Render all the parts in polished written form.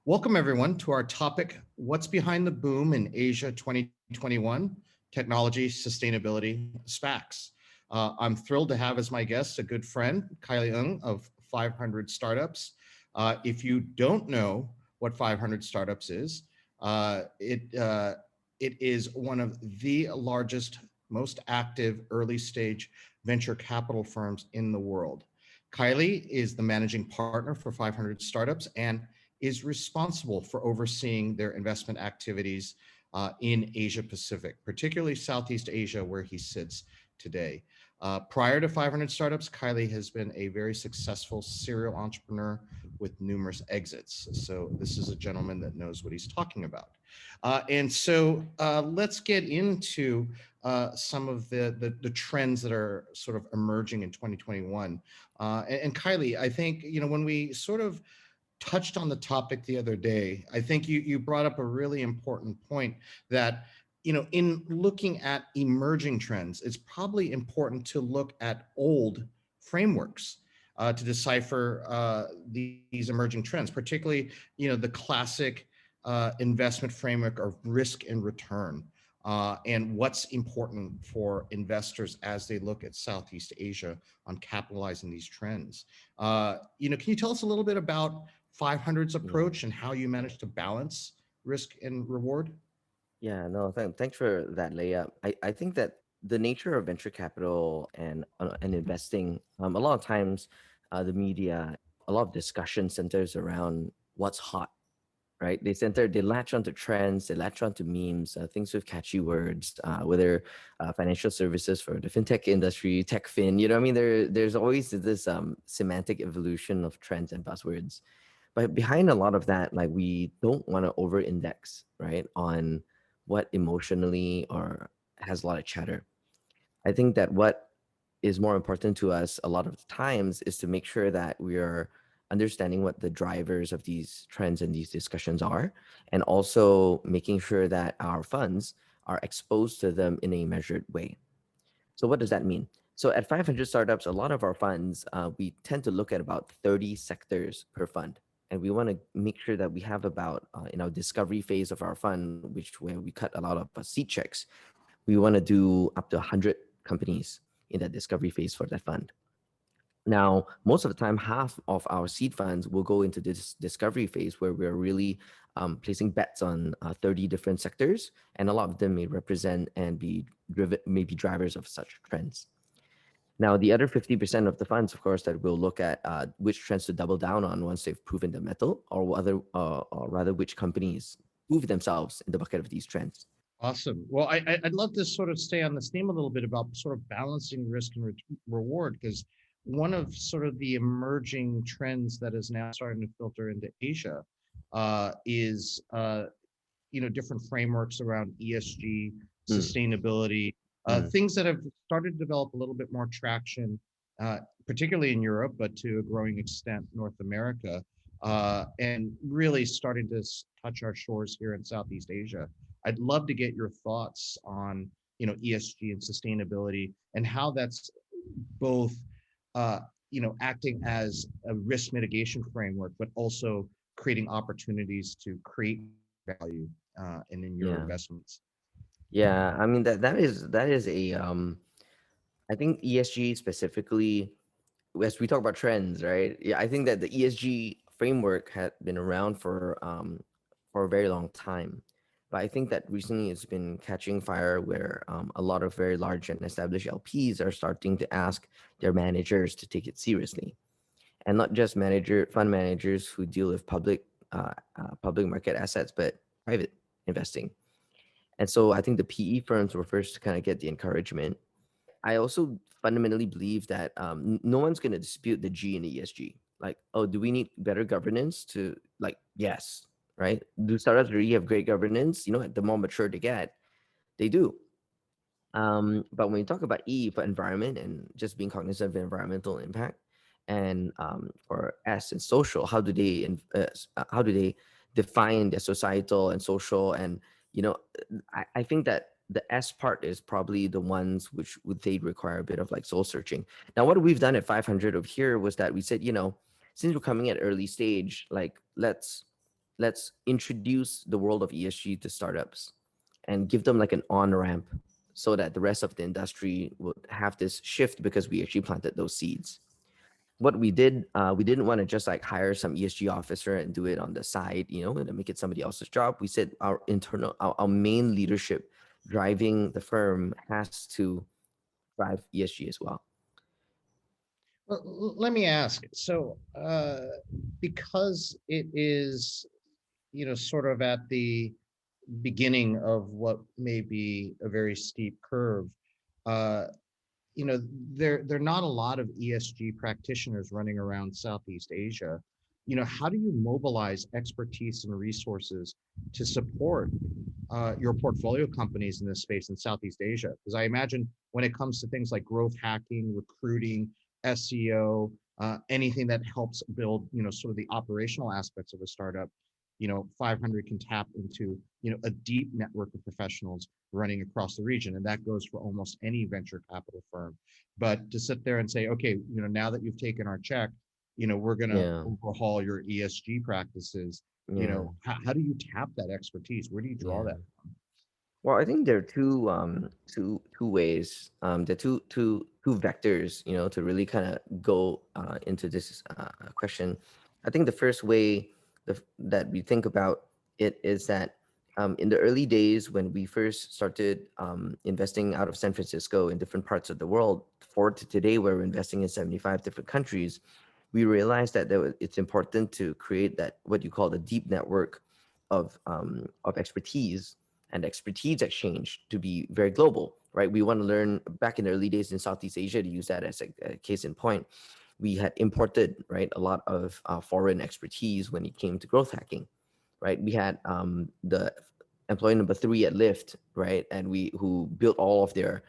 Welcome everyone to our topic, What's Behind the Boom in Asia 2021, Technology, Sustainability, SPACs. I'm thrilled to have as my guest a good friend, Khailee of 500 Startups. If you don't know what 500 Startups is, it is one of the largest, most active early stage venture capital firms in the world. Khailee is the managing partner for 500 Startups and is responsible for overseeing their investment activities in Asia Pacific, particularly Southeast Asia, where he sits today. Prior to 500 Startups, Khailee has been a very successful serial entrepreneur with numerous exits. So this is a gentleman that knows what he's talking about. And so let's get into some of the trends that are sort of emerging in 2021. And Khailee, I think, when we sort of touched on the topic the other day, I think you brought up a really important point that, in looking at emerging trends, it's probably important to look at old frameworks to decipher these emerging trends, particularly, the classic investment framework of risk and return. And what's important for investors as they look at Southeast Asia on capitalizing these trends. Can you tell us a little bit about 500's Yeah, approach and how you manage to balance risk and reward? yeah, no, thanks for that layup. I think that the nature of venture capital and investing, a lot of times, the media, a lot of discussion centers around what's hot, right? They latch onto trends, they latch onto memes, things with catchy words, whether financial services for the fintech industry, tech fin, I mean, there's always this semantic evolution of trends and buzzwords. But behind a lot of that, like we don't want to over index, right, on what emotionally or has a lot of chatter. I think that what is more important to us a lot of the times is to make sure that we are understanding what the drivers of these trends and these discussions are, and also making sure that our funds are exposed to them in a measured way. So what does that mean? So at 500 startups, a lot of our funds, we tend to look at about 30 sectors per fund. And we want to make sure that we have about, in our discovery phase of our fund, which where we cut a lot of seed checks, we want to do up to 100 companies in that discovery phase for that fund. Now, most of the time, half of our seed funds will go into this discovery phase where we're really placing bets on 30 different sectors, and a lot of them may represent and be driven, maybe drivers of such trends. Now, the other 50% of the funds, of course, that we'll look at which trends to double down on once they've proven the metal, or rather, which companies prove themselves in the bucket of these trends. Awesome. Well, I'd love to sort of stay on this theme a little bit about sort of balancing risk and reward, because one of sort of the emerging trends that is now starting to filter into Asia is different frameworks around ESG, Mm, sustainability, mm, things that have started to develop a little bit more traction, particularly in Europe, but to a growing extent North America, and really starting to touch our shores here in Southeast Asia. I'd love to get your thoughts on ESG and sustainability and how that's both uh, acting as a risk mitigation framework, but also creating opportunities to create value and in your yeah, investments. yeah. I mean that is a I think ESG specifically, as we talk about trends, right? Yeah, I think that the ESG framework had been around for a very long time, but I think that recently it's been catching fire where a lot of very large and established LPs are starting to ask their managers to take it seriously, and not just fund managers who deal with public market assets, but private investing. And so I think the PE firms were first to kind of get the encouragement. I also fundamentally believe that no one's going to dispute the G in the ESG. Like, oh, do we need better governance to, like, yes, right? Do startups really have great governance? The more mature they get, they do. But when you talk about E for environment and just being cognizant of environmental impact, and for S and social, how do they define their societal and social, and you know I think that the S part is probably the ones which would they require a bit of like soul searching. Now, what we've done at 500 over here was that we said, since we're coming at early stage, like let's let's introduce the world of ESG to startups and give them like an on ramp so that the rest of the industry would have this shift because we actually planted those seeds. What we did, we didn't want to just like hire some ESG officer and do it on the side, and make it somebody else's job. We said our main leadership driving the firm has to drive ESG as well. Well, let me ask. So, because it is, sort of at the beginning of what may be a very steep curve, uh, you know, there are not a lot of ESG practitioners running around Southeast Asia. How do you mobilize expertise and resources to support your portfolio companies in this space in Southeast Asia? Because I imagine when it comes to things like growth hacking, recruiting, SEO, anything that helps build, sort of the operational aspects of a startup, 500 can tap into, a deep network of professionals running across the region. And that goes for almost any venture capital firm. But to sit there and say, okay, now that you've taken our check, we're going to Yeah, overhaul your ESG practices. yeah, How do you tap that expertise? Where do you draw yeah. that? Well, I think there are two ways. There are two vectors, to really kind of go into this question. I think the first way that we think about it is that in the early days when we first started investing out of San Francisco in different parts of the world, forward to today where we're investing in 75 different countries, we realized that it's important to create that what you call the deep network of expertise and expertise exchange to be very global, right? We want to learn back in the early days in Southeast Asia, to use that as a case in point. We had imported, right, a lot of foreign expertise when it came to growth hacking, right? We had the employee number 3 at Lyft, right, and who built all of their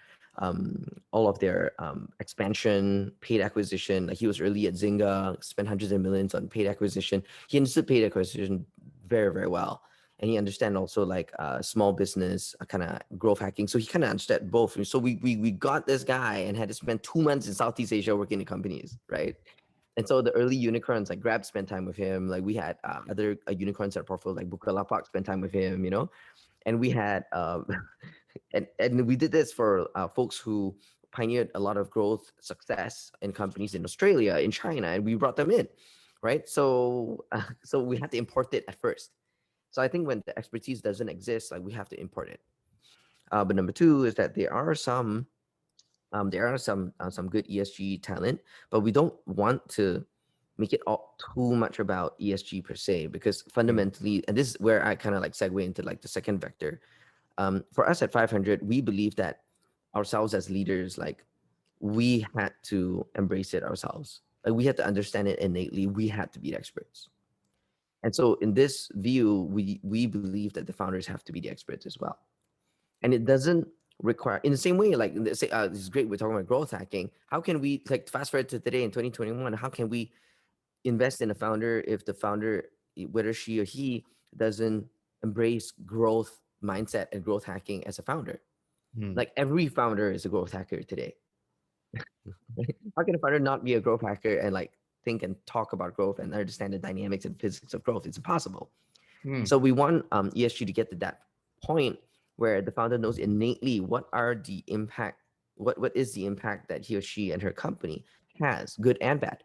expansion, paid acquisition. Like he was early at Zynga, spent hundreds of millions on paid acquisition. He understood paid acquisition very, very well. And he understand also like small business kind of growth hacking. So he kind of understood both. So we got this guy and had to spend 2 months in Southeast Asia working in companies, right? And so the early unicorns like Grab spent time with him. Like we had other unicorns at portfolio like Bukalapak spent time with him, and we had and we did this for folks who pioneered a lot of growth success in companies in Australia, in China, and we brought them in, right? So we had to import it at first. So I think when the expertise doesn't exist, like we have to import it. But number two is that there are some good ESG talent, but we don't want to make it all too much about ESG per se, because Mm. fundamentally, and this is where I kind of like segue into like the second vector. For us at 500, we believe that ourselves as leaders, like we had to embrace it ourselves. Like we had to understand it innately. We had to be the experts. And so in this view, we believe that the founders have to be the experts as well. And it doesn't require, in the same way, like say this is great, we're talking about growth hacking. How can we, like, fast forward to today in 2021, how can we invest in a founder if the founder, whether she or he, doesn't embrace growth mindset and growth hacking as a founder? Mm. Like every founder is a growth hacker today. How can a founder not be a growth hacker and like think and talk about growth and understand the dynamics and physics of growth? It's impossible. Mm. So we want ESG to get to that point where the founder knows innately what is the impact that he or she and her company has, good and bad.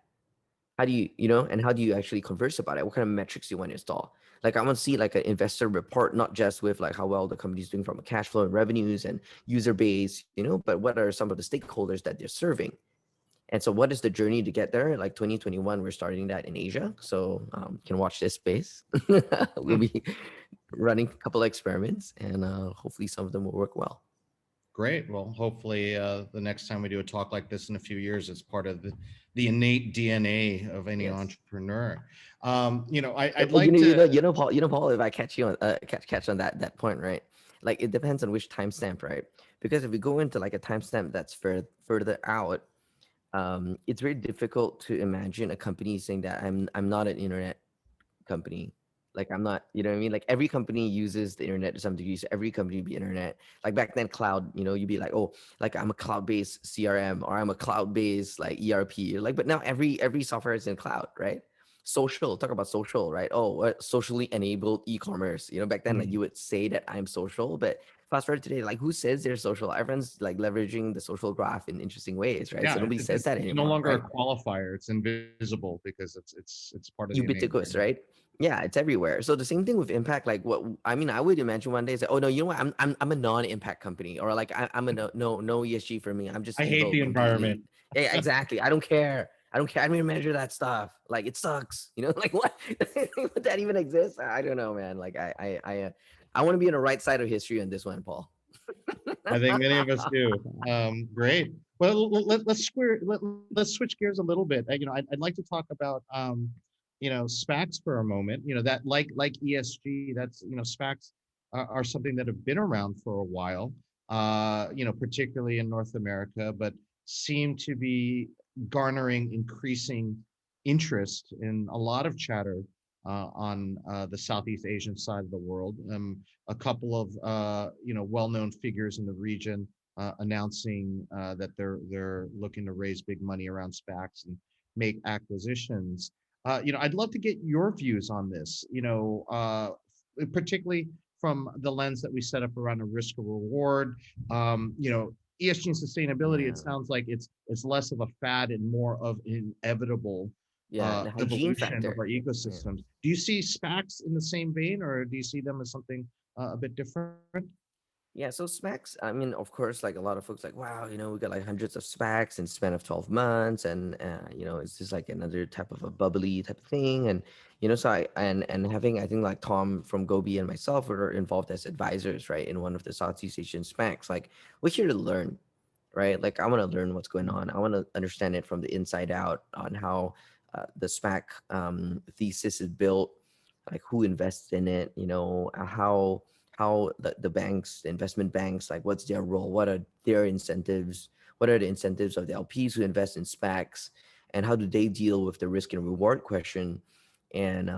How do and how do you actually converse about it? What kind of metrics do you want to install? Like I want to see like an investor report, not just with like how well the company is doing from a cash flow and revenues and user base, but what are some of the stakeholders that they're serving? And so what is the journey to get there? Like 2021, we're starting that in Asia. So can watch this space. We'll Mm. be running a couple of experiments and hopefully some of them will work well. Great. Well, hopefully the next time we do a talk like this in a few years, it's part of the innate DNA of any Yes. entrepreneur. I'd Well, like to. Paul, if I catch you on catch on that point, right? Like it depends on which timestamp, right? Because if we go into like a timestamp that's further out, it's very difficult to imagine a company saying that I'm not an internet company. Like I'm not, you know what I mean? Like every company uses the internet to some degree. So every company would be internet. Like back then, cloud, you'd be like, oh, like I'm a cloud-based CRM or I'm a cloud-based like ERP. Like, but now every software is in cloud, right? social, talk about social, right? Oh, socially enabled e-commerce. Back then, like Mm. you would say that I'm social, but fast forward today, like who says they're social? Everyone's like leveraging the social graph in interesting ways, right? So Yeah, nobody says that it's no anymore, longer a right? qualifier. It's invisible because it's part of the Ubiquitous, enablement. right? Yeah, it's everywhere. So the same thing with impact. Like I would imagine one day say, oh no, you know what? I'm a non-impact company, or like I'm a no ESG for me. I'm just I hate evil the completely. environment. Yeah, exactly. I don't care. I don't care. I don't even measure that stuff. Like it sucks. Like what? Would that even exist? I don't know, man. Like I want to be on the right side of history on this one, Paul. I think many of us do. Great. Well, let's switch gears a little bit. I'd like to talk about SPACs for a moment. That like ESG, that's SPACs are something that have been around for a while. Particularly in North America, but seem to be garnering increasing interest in a lot of chatter on the Southeast Asian side of the world. A couple of well-known figures in the region announcing that they're looking to raise big money around SPACs and make acquisitions. I'd love to get your views on this. Particularly from the lens that we set up around a risk or reward. ESG and sustainability. It Yeah, sounds like it's less of a fad and more of an inevitable yeah, the hygiene evolution of factor. our Yeah. ecosystems. Do you see SPACs in the same vein, or do you see them as something a bit different? Yeah, so SPACs, I mean, of course, like a lot of folks like, wow, we got like hundreds of SPACs in span of 12 months. And, it's just like another type of a bubbly type of thing. And, so and having, I think like Tom from Gobi and myself were involved as advisors, right, in one of the Southeast Asian SPACs. Like, we're here to learn, right? Like, I want to learn what's going on. I want to understand it from the inside out on how the SPAC thesis is built, like who invests in it, how the banks, the investment banks, like what's their role, what are their incentives, what are the incentives of the LPs who invest in SPACs, and how do they deal with the risk and reward question. And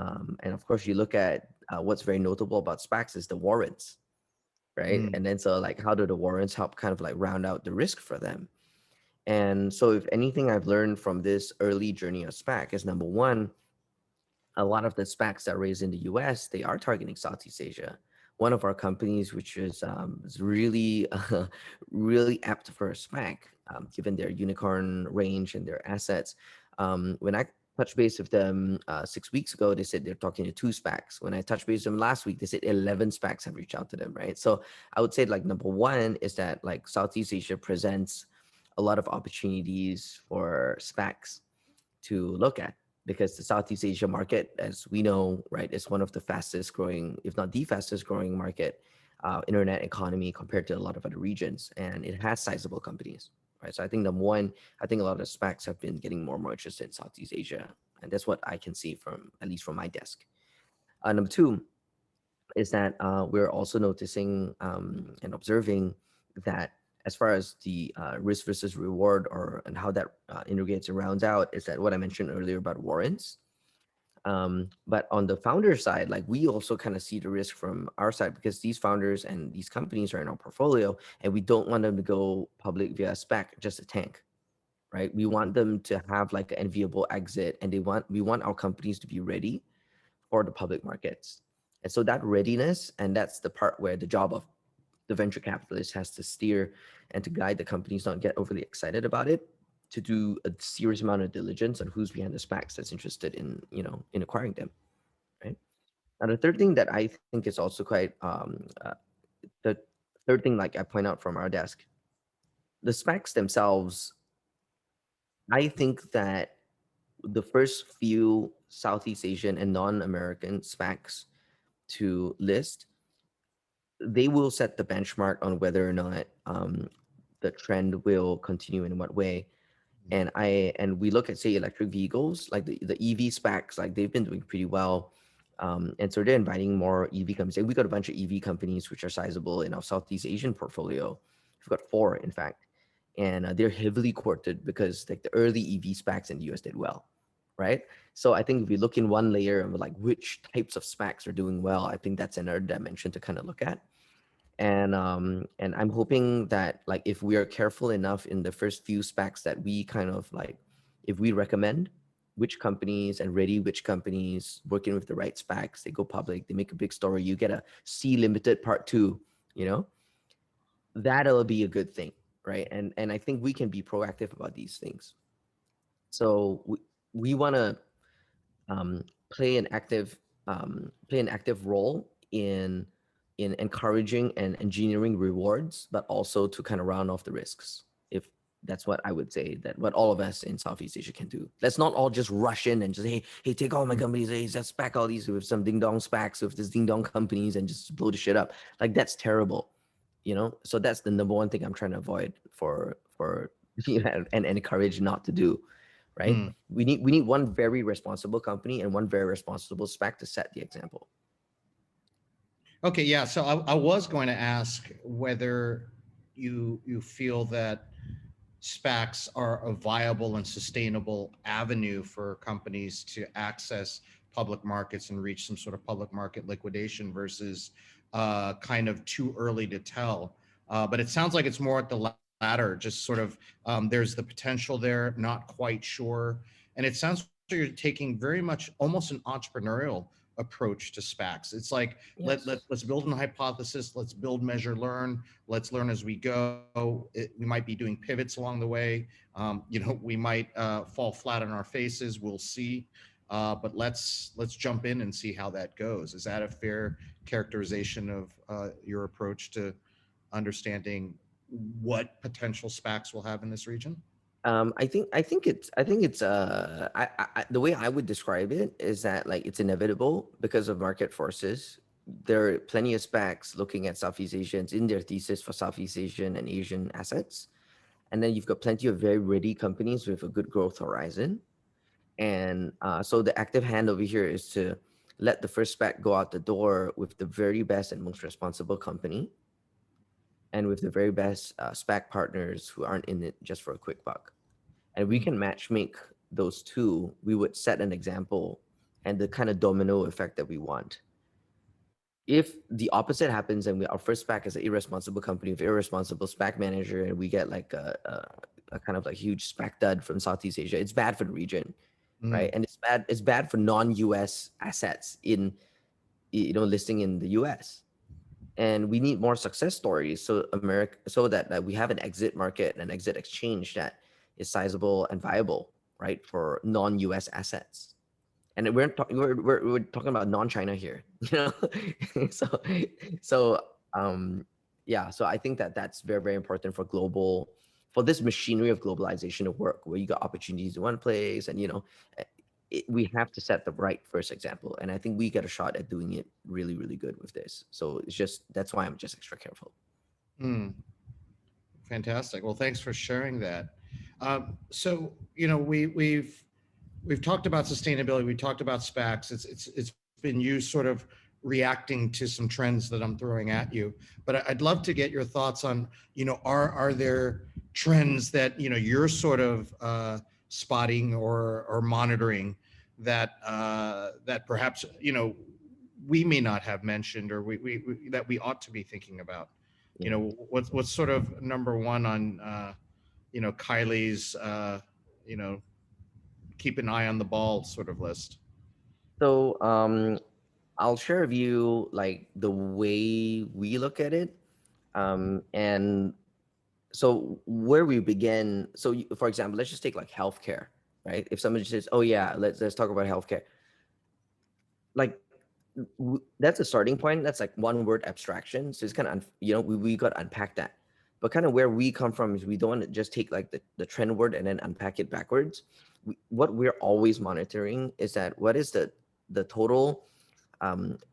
of course, you look at what's very notable about SPACs is the warrants, right? Mm. And then so like how do the warrants help kind of like round out the risk for them? And so if anything I've learned from this early journey of SPAC is, number one, a lot of the SPACs that are raised in the US, they are targeting Southeast Asia. One of our companies, which is really, really apt for a SPAC, given their unicorn range and their assets. When I touched base with them 6 weeks ago, they said they're talking to 2 SPACs. When I touched base with them last week, they said 11 SPACs have reached out to them, right? So I would say like number one is that like Southeast Asia presents a lot of opportunities for SPACs to look at, because the Southeast Asia market, as we know, right, is one of the fastest growing, if not the fastest growing market, internet economy compared to a lot of other regions, and it has sizable companies, right? So I think number one, I think a lot of SPACs have been getting more and more interested in Southeast Asia, and that's what I can see from at least from my desk. Number two is that we're also noticing and observing that as far as the risk versus reward, or and how that integrates and rounds out, is that what I mentioned earlier about warrants. But on the founder side, like we also kind of see the risk from our side, because these founders and these companies are in our portfolio, and we don't want them to go public via SPAC just a tank, right? We want them to have like an enviable exit, and we want our companies to be ready for the public markets. And so that readiness, and that's the part where the job of the venture capitalist has to steer and to guide the companies, not get overly excited about it, to do a serious amount of diligence on who's behind the SPACs that's interested in acquiring them, right? Now, the third thing that I think is also quite the third thing, like I point out from our desk, the SPACs themselves. I think that the first few Southeast Asian and non-American SPACs to list, they will set the benchmark on whether or not the trend will continue in what way. And we look at, say, electric vehicles, like the EV SPACs, like they've been doing pretty well. And so they're inviting more EV companies. We got a bunch of EV companies which are sizable in our Southeast Asian portfolio. We've got 4, in fact, and they're heavily courted because like the early EV SPACs in the US did well, right? So I think if we look in one layer and like which types of SPACs are doing well, I think that's another dimension to kind of look at. And I'm hoping that like if we are careful enough in the first few SPACs that we kind of like, if we recommend, which companies and ready which companies, working with the right SPACs, they go public, they make a big story, you get a C Limited Part 2, you know, that'll be a good thing, right? And I think we can be proactive about these things. So we want to um, play an active role in encouraging and engineering rewards, but also to kind of round off the risks. If that's what I would say, that what all of us in Southeast Asia can do. Let's not all just rush in and just hey, take all my companies, hey, just SPAC all these with some ding dong SPACs with this ding dong companies and just blow the shit up. Like that's terrible, you know. So that's the number one thing I'm trying to avoid for you know, and encourage not to do. Right? Hmm. We need one very responsible company and one very responsible SPAC to set the example. Okay, yeah. So I was going to ask whether you feel that SPACs are a viable and sustainable avenue for companies to access public markets and reach some sort of public market liquidation versus kind of too early to tell. But it sounds like it's more at the latter, just sort of there's the potential there, not quite sure. And it sounds like you're taking very much almost an entrepreneurial approach to SPACs. It's like Yes. let's build a hypothesis, let's build, measure, learn. Let's learn as we go. We might be doing pivots along the way. We might fall flat on our faces. We'll see. But let's jump in and see how that goes. Is that a fair characterization of your approach to understanding what potential SPACs will have in this region? The way I would describe it is that like it's inevitable because of market forces. There are plenty of SPACs looking at Southeast Asians in their thesis for Southeast Asian and Asian assets. And then you've got plenty of very ready companies with a good growth horizon. And so the active hand over here is to let the first SPAC go out the door with the very best and most responsible company and with the very best SPAC partners who aren't in it just for a quick buck. And we Mm. can match make those two, we would set an example and the kind of domino effect that we want. If the opposite happens and our first SPAC is an irresponsible company with irresponsible SPAC manager and we get like a kind of like huge SPAC dud from Southeast Asia, it's bad for the region, right? Mm. And it's bad for non-US assets in listing in the US. And we need more success stories so that we have an exit market and an exit exchange that is sizable and viable, right, for non-US assets. And we're talking about non-China here, you know. so so yeah, so I think that that's very, very important for this machinery of globalization to work, where you got opportunities in one place and we have to set the right first example, and I think we get a shot at doing it really, really good with this. So that's why I'm just extra careful. Mm. Fantastic. Well, thanks for sharing that. So we've talked about sustainability. We talked about SPACs. It's been you sort of reacting to some trends that I'm throwing at you. But I'd love to get your thoughts on, are there trends that you're sort of spotting or monitoring that perhaps we may not have mentioned, or we that we ought to be thinking about. Yeah. What's sort of number one on Khailee's keep an eye on the ball sort of list? So I'll share with you like the way we look at it. And so where we begin, so for example, let's just take like healthcare, right? If somebody says, oh yeah, let's talk about healthcare, like that's a starting point. That's like one word abstraction. So it's kind of, we got to unpack that. But kind of where we come from is we don't want to just take like the trend word and then unpack it backwards. What we're always monitoring is that what is the total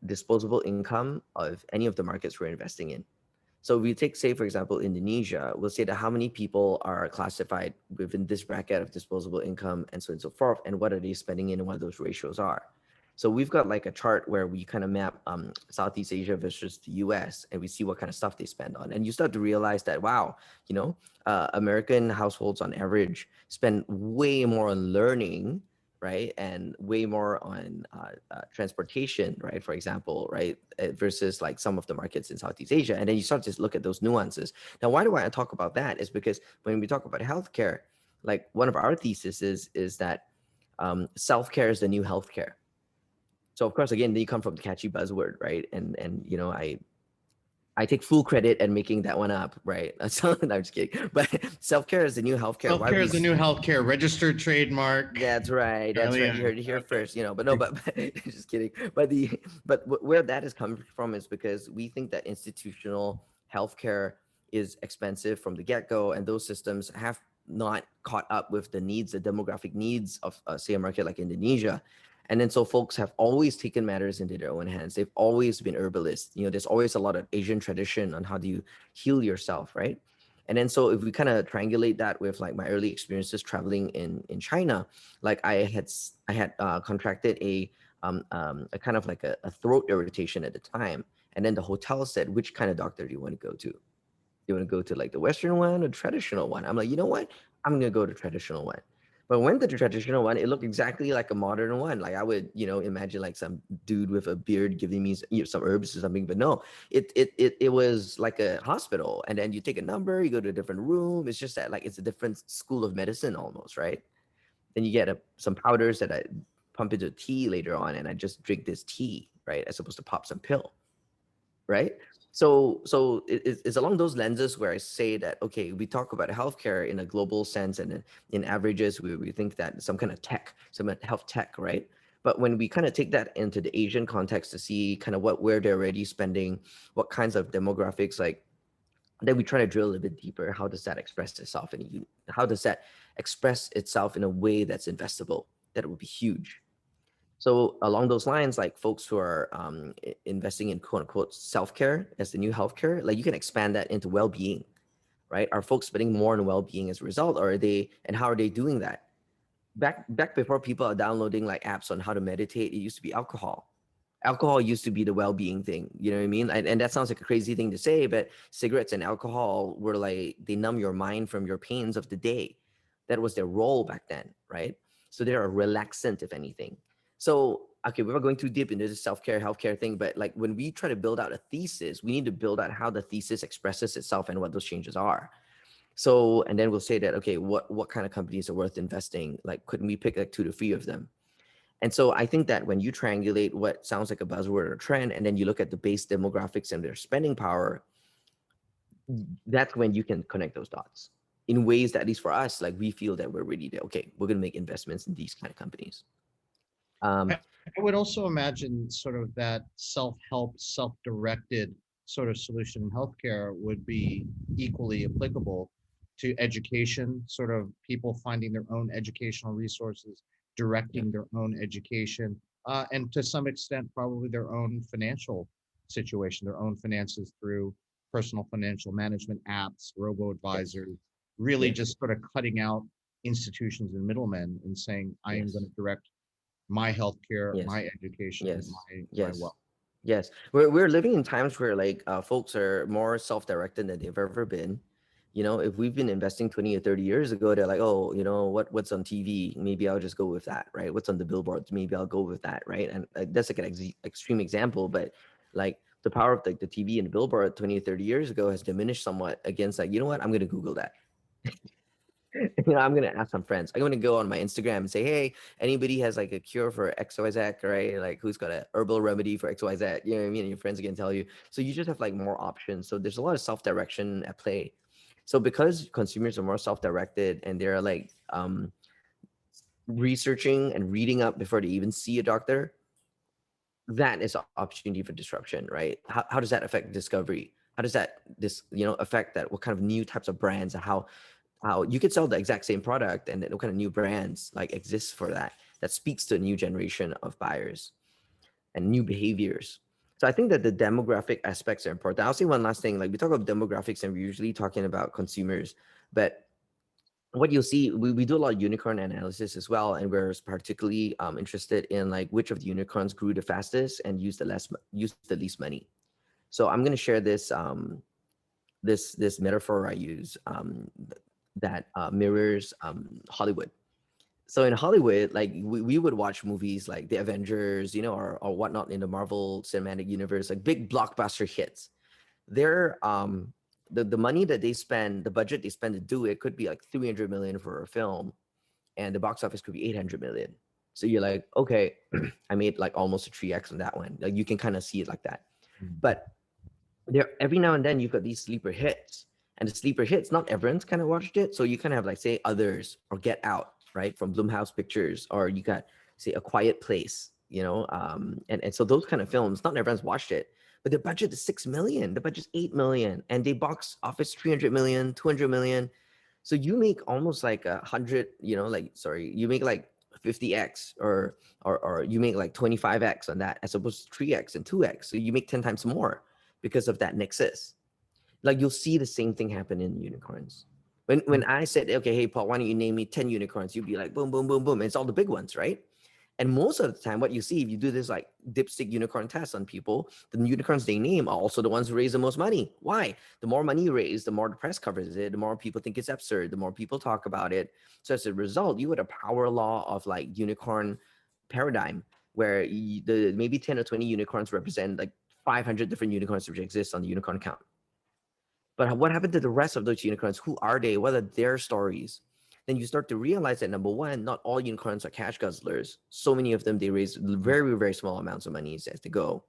disposable income of any of the markets we're investing in. So we take, say, for example, Indonesia, we'll say that how many people are classified within this bracket of disposable income and so on and so forth, and what are they spending in and what those ratios are. So we've got like a chart where we kind of map Southeast Asia versus the US, and we see what kind of stuff they spend on. And you start to realize that, wow, American households on average spend way more on learning, right, and way more on transportation, right, for example, right, versus like some of the markets in Southeast Asia. And then you start to look at those nuances. Now, why do I talk about that? Is because when we talk about healthcare, like one of our theses is that Self-care is the new healthcare. So of course, again, then you come from the catchy buzzword, right? And you know, I take full credit at making that one up, right? So, no, I'm just kidding. But self-care is the new healthcare. Why Healthcare we is the new healthcare, registered trademark. That's right. That's right. You Earlier. heard it here Okay. first, you know. But no, but just kidding. But where that is coming from is because we think that institutional healthcare is expensive from the get-go, and those systems have not caught up with the needs, the demographic needs of, say, a market like Indonesia. And then so folks have always taken matters into their own hands. They've always been herbalists. You know, there's always a lot of Asian tradition on how do you heal yourself, right? And then so if we kind of triangulate that with like my early experiences traveling in China, like I had contracted a kind of like a throat irritation at the time, and then the hotel said, which kind of doctor do you want to go to? Do you want to go to like the Western one or traditional one? I'm like, you know what? I'm gonna go to traditional one. But when the traditional one, it looked exactly like a modern one. Like I would, you know, imagine like some dude with a beard giving me some herbs or something. But no, it was like a hospital. And then you take a number, you go to a different room. It's just that like it's a different school of medicine almost, right? Then you get some powders that I pump into tea later on, and I just drink this tea, right? As opposed to pop some pill, right? So it's along those lenses where I say that, okay, we talk about healthcare in a global sense, and in averages we think that some kind of tech, some health tech, right? But when we kind of take that into the Asian context to see kind of where they're already spending, what kinds of demographics, like, then we try to drill a bit deeper. How does that express itself how does that express itself in a way that's investable? That would be huge. So along those lines, like folks who are investing in quote unquote self-care as the new healthcare, like you can expand that into well-being, right? Are folks spending more on well-being as a result, or are they, and how are they doing that? Back before people are downloading like apps on how to meditate, it used to be alcohol. Alcohol used to be the well-being thing, you know what I mean? And that sounds like a crazy thing to say, but cigarettes and alcohol were like, they numb your mind from your pains of the day. That was their role back then, right? So they're a relaxant, if anything. So okay, we're not going too deep into this self-care healthcare thing, but like when we try to build out a thesis, we need to build out how the thesis expresses itself and what those changes are. So, and then we'll say that, okay, what kind of companies are worth investing? Like, couldn't we pick like 2 to 3 of them? And so I think that when you triangulate what sounds like a buzzword or a trend, and then you look at the base demographics and their spending power, that's when you can connect those dots in ways that, at least for us, like we feel that we're ready to, okay, we're going to make investments in these kind of companies. I would also imagine sort of that self-help, self-directed sort of solution in healthcare would be equally applicable to education, sort of people finding their own educational resources, Yeah. directing their own education, and to some extent, probably their own financial situation, their own finances through personal financial management apps, Yes. robo-advisors, really Yes. just sort of cutting out institutions and middlemen and saying, I am going Yes. to direct my healthcare, Yes. my education, Yes. my Yes. wealth. Yes. We're living in times where like folks are more self-directed than they've ever been. You know, if we've been investing 20 or 30 years ago, they're like, oh, you know, what's on TV? Maybe I'll just go with that, right? What's on the billboards? Maybe I'll go with that, right? And that's like an extreme example, but like the power of like the TV and the billboard 20 or 30 years ago has diminished somewhat against like, you know what? I'm gonna Google that. I'm gonna ask some friends. I'm gonna go on my Instagram and say, hey, anybody has like a cure for XYZ, right? Like who's got a herbal remedy for XYZ? You know what I mean? And your friends are gonna tell you. So you just have like more options. So there's a lot of self-direction at play. So because consumers are more self-directed and they're like researching and reading up before they even see a doctor, that is an opportunity for disruption, right? How does that affect discovery? How does that affect that? What kind of new types of brands and how you could sell the exact same product and then what kind of new brands like exists for that speaks to a new generation of buyers and new behaviors. So I think that the demographic aspects are important. I'll say one last thing. Like we talk about demographics and we're usually talking about consumers, but what you'll see, we do a lot of unicorn analysis as well, and we're particularly interested in like which of the unicorns grew the fastest and used the least money. So I'm going to share this metaphor I use that mirrors Hollywood. So in Hollywood, like we would watch movies like the Avengers, or whatnot in the Marvel Cinematic Universe, like big blockbuster hits. They're the money that they spend, the budget they spend to do it could be like 300 million for a film, and the box office could be 800 million. So you're like, okay, I made like almost a 3x on that one. Like you can kind of see it like that. But there, every now and then you've got these sleeper hits, and the sleeper hits, not everyone's kind of watched it. So you kind of have like, say, Others or Get Out, right, from Blumhouse Pictures, or you got, say, A Quiet Place, and so those kind of films, not everyone's watched it, but the budget is 6 million, the budget's 8 million, and they box office 300 million, 200 million. So you make almost like 100, you make like 50x, or you make like 25x on that, as opposed to 3x and 2x. So you make 10 times more because of that nexus. Like you'll see the same thing happen in unicorns. When I said, okay, hey Paul, why don't you name me 10 unicorns? You'd be like, boom, boom, boom, boom. And it's all the big ones, right? And most of the time, what you see, if you do this like dipstick unicorn test on people, the unicorns they name are also the ones who raise the most money. Why? The more money you raise, the more the press covers it, the more people think it's absurd, the more people talk about it. So as a result, you had a power law of like unicorn paradigm, where the maybe 10 or 20 unicorns represent like 500 different unicorns which exist on the unicorn count. But what happened to the rest of those unicorns? Who are they? What are their stories? Then you start to realize that, number one, not all unicorns are cash guzzlers. So many of them, they raise very, very small amounts of money as they go.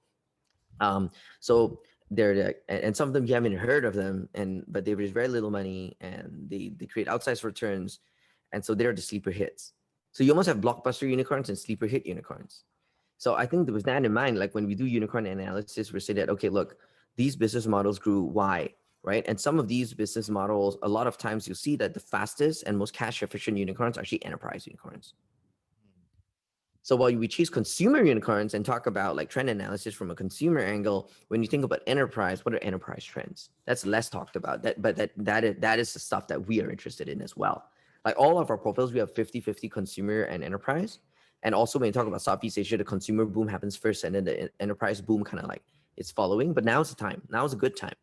So and some of them you haven't heard of them, but they raise very little money, and they create outsized returns. And so they're the sleeper hits. So you almost have blockbuster unicorns and sleeper hit unicorns. So I think with that in mind, like when we do unicorn analysis, we say that, okay, look, these business models grew Y, right? And some of these business models, a lot of times you'll see that the fastest and most cash efficient unicorns are actually enterprise unicorns. So while we choose consumer unicorns and talk about like trend analysis from a consumer angle, when you think about enterprise, what are enterprise trends? That's less talked about. That is the stuff that we are interested in as well. Like all of our profiles, we have 50-50 consumer and enterprise. And also when you talk about Southeast Asia, the consumer boom happens first, and then the enterprise boom kind of like it's following. But now is the time. Now is a good time.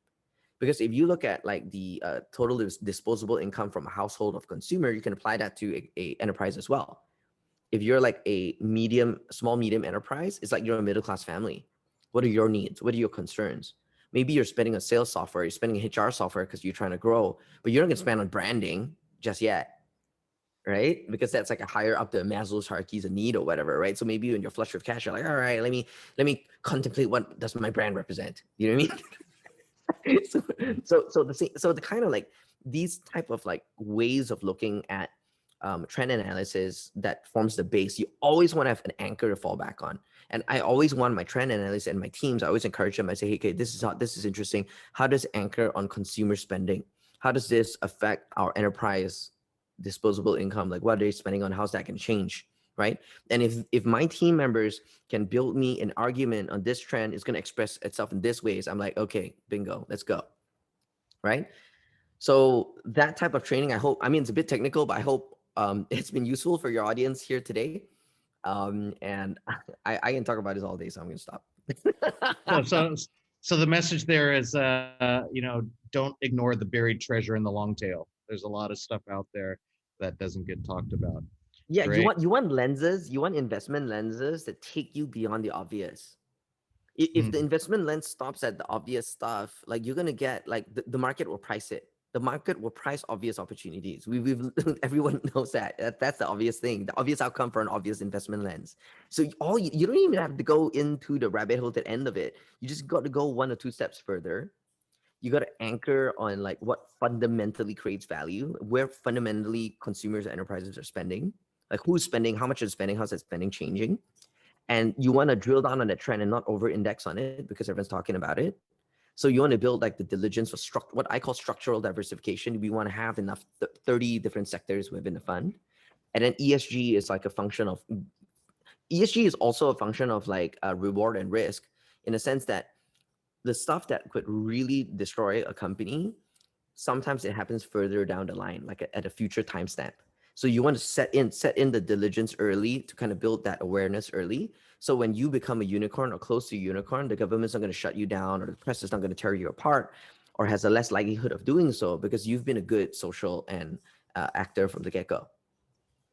Because if you look at like the total disposable income from a household of consumer, you can apply that to a enterprise as well. If you're like a small medium enterprise, it's like you're a middle-class family. What are your needs? What are your concerns? Maybe you're spending on sales software, you're spending on HR software because you're trying to grow, but you're not going to spend on branding just yet, right? Because that's like a higher up the Maslow's hierarchies of need or whatever, right? So maybe when you're flush with cash, you're like, all right, let me contemplate what does my brand represent. You know what I mean? so the kind of like these type of like ways of looking at trend analysis that forms the base, you always want to have an anchor to fall back on. And I always want my trend analysts and my teams, I always encourage them. I say, hey, okay, this is interesting. How does it anchor on consumer spending? How does this affect our enterprise disposable income? Like what are they spending on? How's that going to change? Right. And if my team members can build me an argument on this trend, it's going to express itself in this ways, I'm like, okay, bingo, let's go. Right. So that type of training, I mean, it's a bit technical, but I hope it's been useful for your audience here today. And I can talk about this all day, so I'm going to stop. So the message there is, don't ignore the buried treasure in the long tail. There's a lot of stuff out there that doesn't get talked about. Yeah, Great. you want lenses, you want investment lenses that take you beyond the obvious. If the investment lens stops at the obvious stuff, like you're gonna get like the market will price it. The market will price obvious opportunities. We've everyone knows that. That's the obvious thing, the obvious outcome for an obvious investment lens. So you don't even have to go into the rabbit hole at the end of it. You just got to go 1 or 2 steps further. You got to anchor on like what fundamentally creates value, where fundamentally consumers and enterprises are spending, like who's spending, how much is spending, how's that spending changing. And you want to drill down on that trend and not over index on it because everyone's talking about it. So you want to build like the diligence for what I call structural diversification. We want to have enough 30 different sectors within the fund. And then ESG is like a function of, ESG is also a function of like reward and risk, in a sense that the stuff that could really destroy a company, sometimes it happens further down the line, like at a future timestamp. So you want to set in the diligence early to kind of build that awareness early. So when you become a unicorn or close to a unicorn, the government's not going to shut you down, or the press is not going to tear you apart, or has a less likelihood of doing so because you've been a good social and actor from the get-go,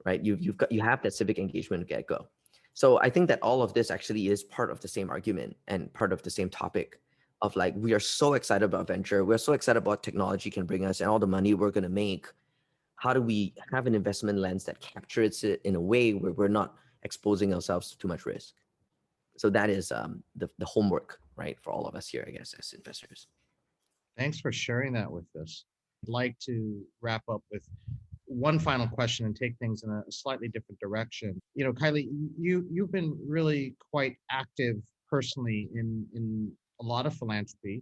right? You have that civic engagement get-go. So I think that all of this actually is part of the same argument and part of the same topic of like, we are so excited about venture. We're so excited about what technology can bring us and all the money we're going to make. how do we have an investment lens that captures it in a way where we're not exposing ourselves to too much risk? So that is the homework, right, for all of us here, I guess, as investors. Thanks for sharing that with us. I'd like to wrap up with one final question and take things in a slightly different direction. Khailee, you've been really quite active personally in a lot of philanthropy,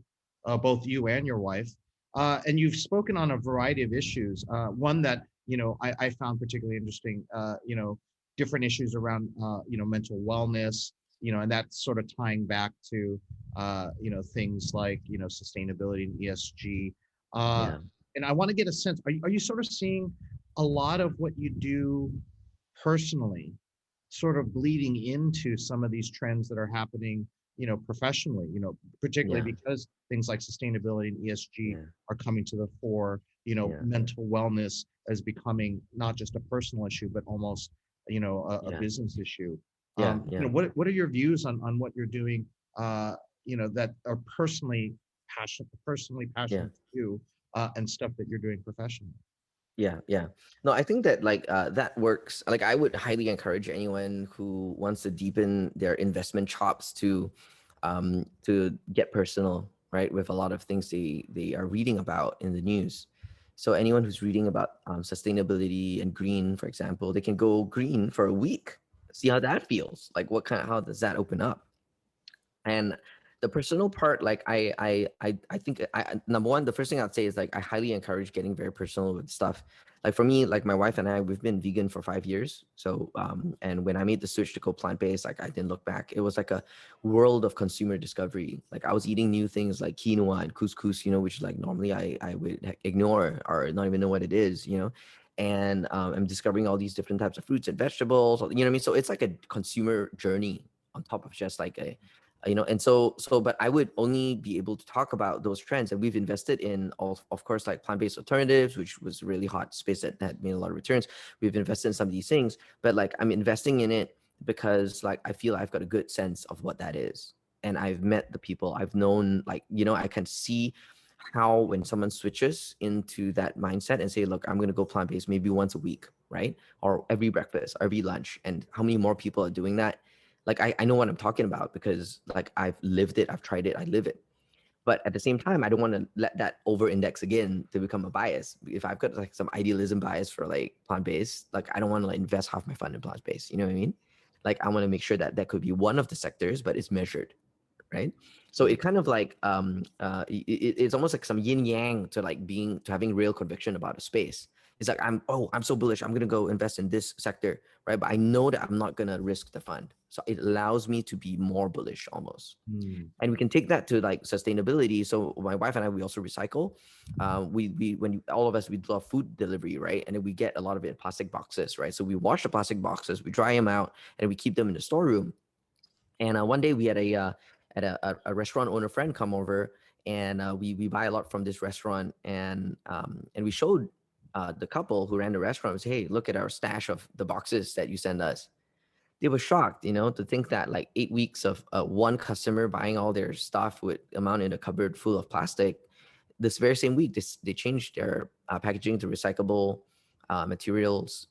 both you and your wife, and you've spoken on a variety of issues. One that I found particularly interesting. Different issues around mental wellness. And that's sort of tying back to things like sustainability and ESG. Uh, Yeah. and I want to get a sense. Are you sort of seeing a lot of what you do personally sort of bleeding into some of these trends that are happening, professionally, particularly Yeah. because things like sustainability and ESG Yeah. are coming to the fore, Yeah. mental wellness is becoming not just a personal issue, but almost, a Yeah. business issue. Yeah. Yeah. What are your views on what you're doing, that are personally Yeah. passionate to you, and stuff that you're doing professionally? Yeah, yeah. No, I think that like that works. Like I would highly encourage anyone who wants to deepen their investment chops to get personal, right, with a lot of things they are reading about in the news. So anyone who's reading about sustainability and green, for example, they can go green for a week, see how that feels. Like how does that open up? And the personal part, like I think number one, the first thing I'd say is like I highly encourage getting very personal with stuff. Like for me, like my wife and I, we've been vegan for 5 years. So and when I made the switch to go plant-based, like I didn't look back. It was like a world of consumer discovery. Like I was eating new things like quinoa and couscous, which like normally I would ignore or not even know what it is. And I'm discovering all these different types of fruits and vegetables. You know what I mean? So it's like a consumer journey on top of just like and so but I would only be able to talk about those trends, and we've invested in of course like plant-based alternatives, which was a really hot space that had made a lot of returns. We've invested in some of these things, but like I'm investing in it because like I feel I've got a good sense of what that is, and I've met the people, I've known, like I can see how when someone switches into that mindset and say, look, I'm going to go plant-based maybe once a week, right, or every breakfast, every lunch, and how many more people are doing that. Like I know what I'm talking about because like I've lived it, I've tried it, I live it. But at the same time, I don't want to let that over index again to become a bias. If I've got like some idealism bias for like plant-based, like I don't want to like invest half my fund in plant-based, you know what I mean? Like I want to make sure that that could be one of the sectors, but it's measured, right? So it kind of like it's almost like some yin yang to like to having real conviction about a space. It's like I'm so bullish, I'm gonna go invest in this sector, right? But I know that I'm not gonna risk the fund, so it allows me to be more bullish almost. Hmm. And we can take that to like sustainability. So my wife and I, we also recycle. All of us, we love food delivery, right? And then we get a lot of it in plastic boxes, right? So we wash the plastic boxes, we dry them out, and we keep them in the storeroom. And one day we had a restaurant owner friend come over, and we buy a lot from this restaurant, and we showed the couple who ran the restaurant. We said, hey, look at our stash of the boxes that you send us. They were shocked, to think that like 8 weeks of one customer buying all their stuff would amount in a cupboard full of plastic. This very same week, they changed their packaging to recyclable materials,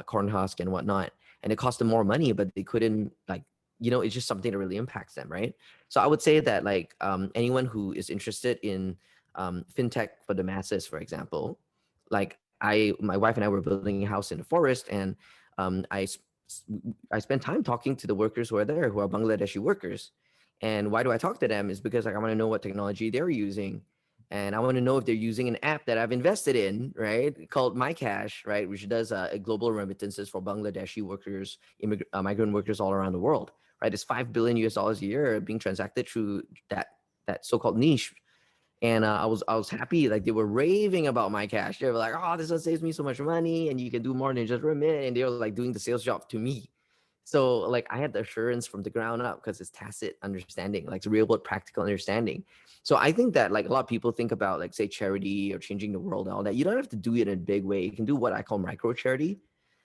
corn husk and whatnot, and it cost them more money, but they couldn't like, it's just something that really impacts them, right? So I would say that like anyone who is interested in fintech for the masses, for example, like my wife and I were building a house in the forest, and um, I I spend time talking to the workers who are there, who are Bangladeshi workers. And why do I talk to them? Is because like I want to know what technology they're using, and I want to know if they're using an app that I've invested in, right, called MyCash, right, which does global remittances for Bangladeshi workers, migrant workers all around the world, right? It's $5 billion a year being transacted through that so-called niche. And I was happy. Like they were raving about MyCash. They were like, "Oh, this one saves me so much money, and you can do more than just remit." And they were like doing the sales job to me. So like I had the assurance from the ground up because it's tacit understanding, like it's real world practical understanding. So I think that like a lot of people think about like say charity or changing the world and all that. You don't have to do it in a big way. You can do what I call micro charity.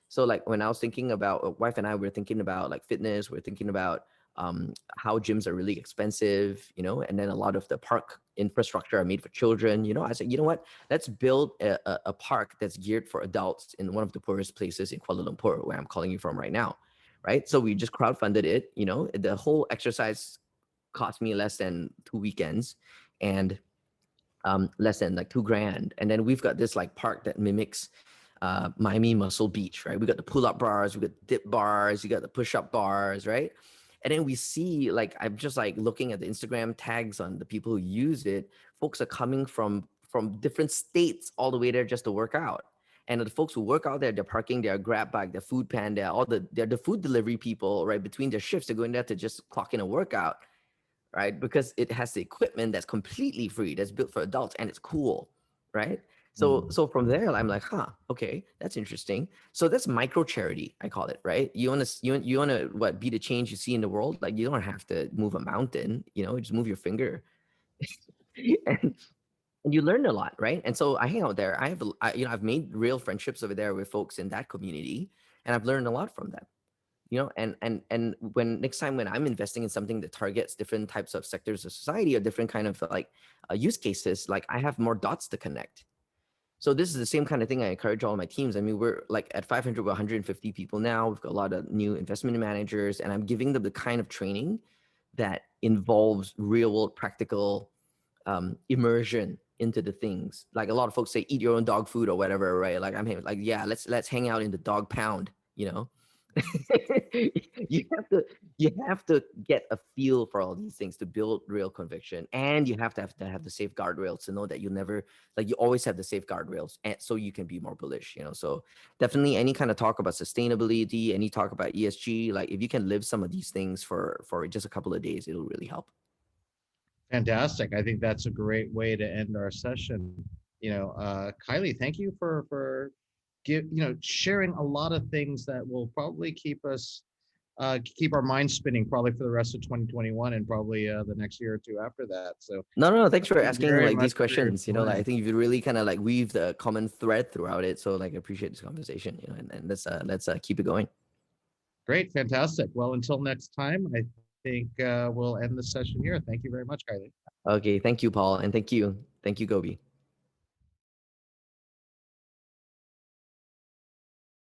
So like when I was thinking about wife and I were thinking about like fitness, we're thinking about how gyms are really expensive, and then a lot of the park infrastructure are made for children. I said, you know what? Let's build a park that's geared for adults in one of the poorest places in Kuala Lumpur, where I'm calling you from right now, right? So we just crowdfunded it. The whole exercise cost me less than 2 weekends, and less than like $2,000. And then we've got this like park that mimics Miami Muscle Beach, right? We got the pull-up bars, we got dip bars, you got the push-up bars, right? And then we see, like, I'm just like looking at the Instagram tags on the people who use it. Folks are coming from different states all the way there just to work out. And the folks who work out there, they're parking their Grab bike, their Food Panda, they're the food delivery people, right? Between their shifts, they're going there to just clock in a workout, right? Because it has the equipment that's completely free, that's built for adults, and it's cool, right? So from there, I'm like, okay, that's interesting. So that's micro charity, I call it, right? You wanna what, be the change you see in the world? Like, you don't have to move a mountain, just move your finger, and you learn a lot, right? And so I hang out there. I've made real friendships over there with folks in that community, and I've learned a lot from them. And when next time when I'm investing in something that targets different types of sectors of society or different kind of like use cases, like, I have more dots to connect. So this is the same kind of thing I encourage all my teams. I mean, we're like at 500, we're 150 people now. We've got a lot of new investment managers, and I'm giving them the kind of training that involves real world practical immersion into the things. Like, a lot of folks say, eat your own dog food or whatever, right? Like, I'm like, yeah, let's hang out in the dog pound, you have to get a feel for all these things to build real conviction, and you have to have the safe guardrails to know that you never, like, you always have the safe guardrails, and so you can be more bullish. So definitely, any kind of talk about sustainability, any talk about ESG, like, if you can live some of these things for just a couple of days, it'll really help. Fantastic. I think that's a great way to end our session. Khailee, thank you for sharing a lot of things that will probably keep our minds spinning probably for the rest of 2021 and probably the next year or two after that. So no, thanks for thank you asking very like much these for your questions. Like, I time. think you really kind of like weave the common thread throughout it. So, like, I appreciate this conversation. And let's keep it going. Great, fantastic. Well, until next time, I think we'll end the session here. Thank you very much, Khailee. Okay, thank you, Paul, and thank you, Gobi.